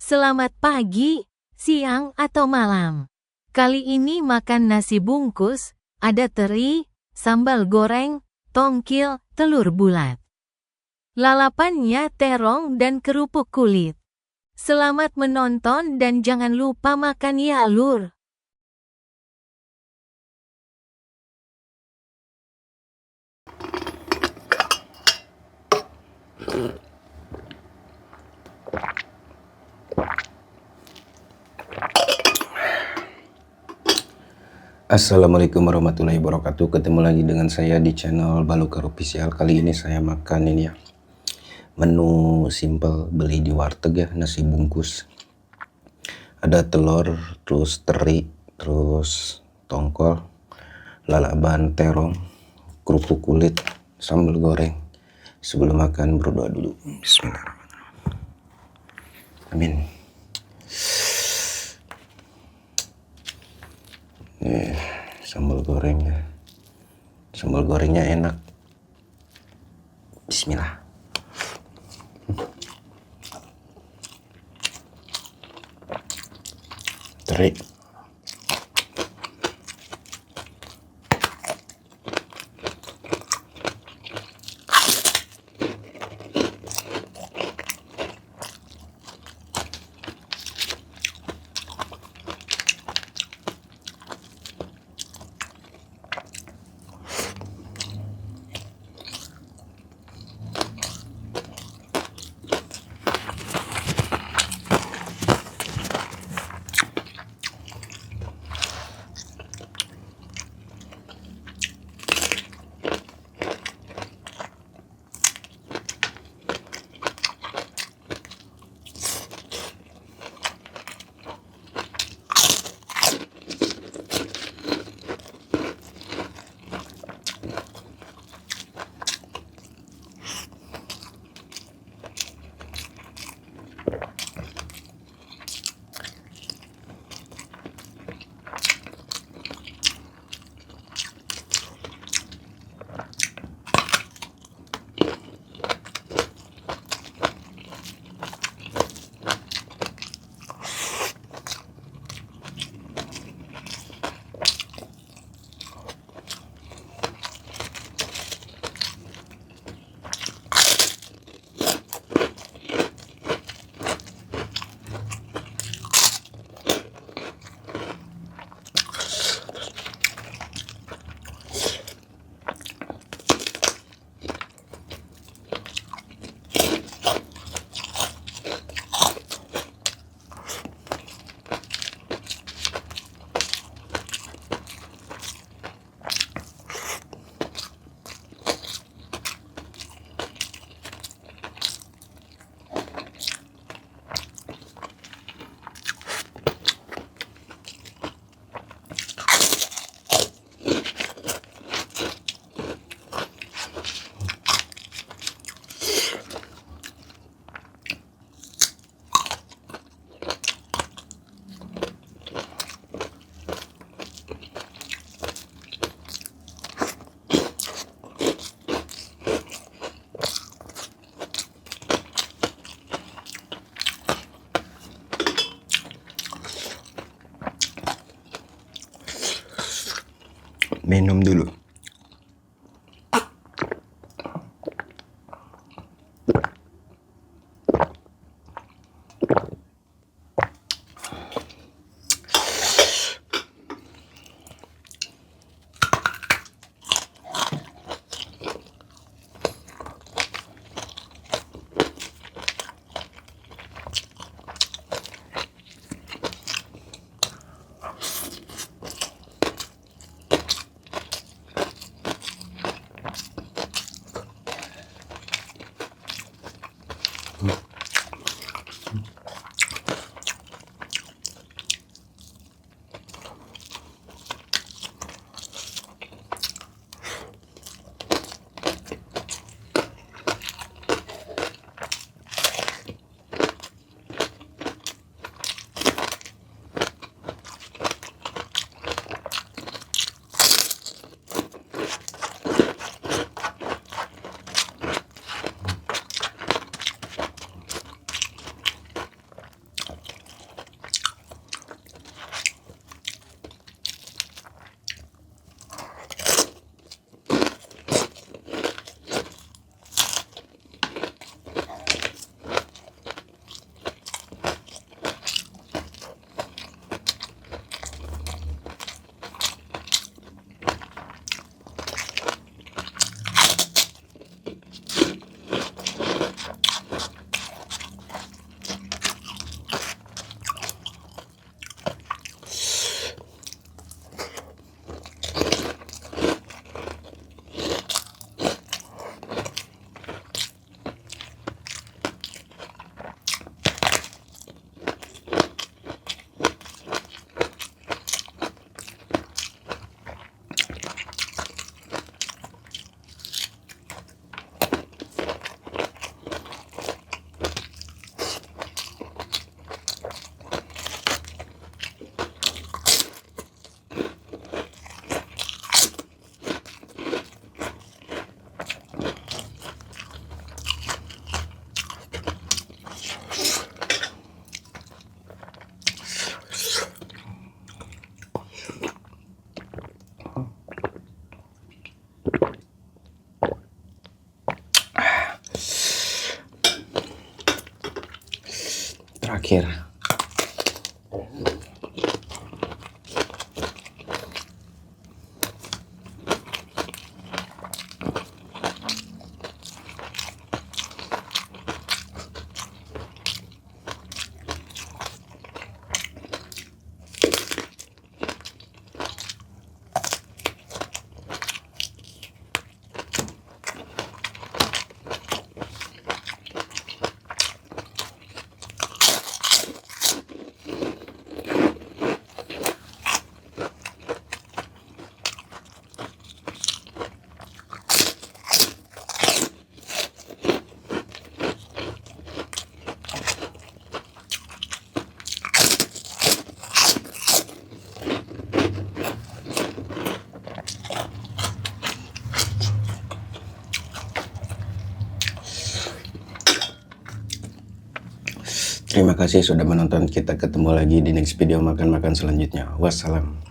Selamat pagi, siang, atau malam. Kali ini makan nasi bungkus, ada teri, sambal goreng, tongkil, telur bulat. Lalapannya terong dan kerupuk kulit. Selamat menonton dan jangan lupa makan ya lur. Assalamualaikum warahmatullahi wabarakatuh. Ketemu lagi dengan saya di channel Balukar Official. Kali ini saya makan ini ya, menu simple beli di warteg ya, nasi bungkus. Ada telur, terus teri, terus tongkol, lalapan terong, kerupuk kulit, sambal goreng. Sebelum makan berdoa dulu. Bismillahirrahmanirrahim. Amin. Sambal gorengnya, sambal gorengnya enak. Bismillah. Teri, minum dulu. terakhir. Terima kasih sudah menonton. Kita ketemu lagi di next video makan-makan selanjutnya. Wassalam.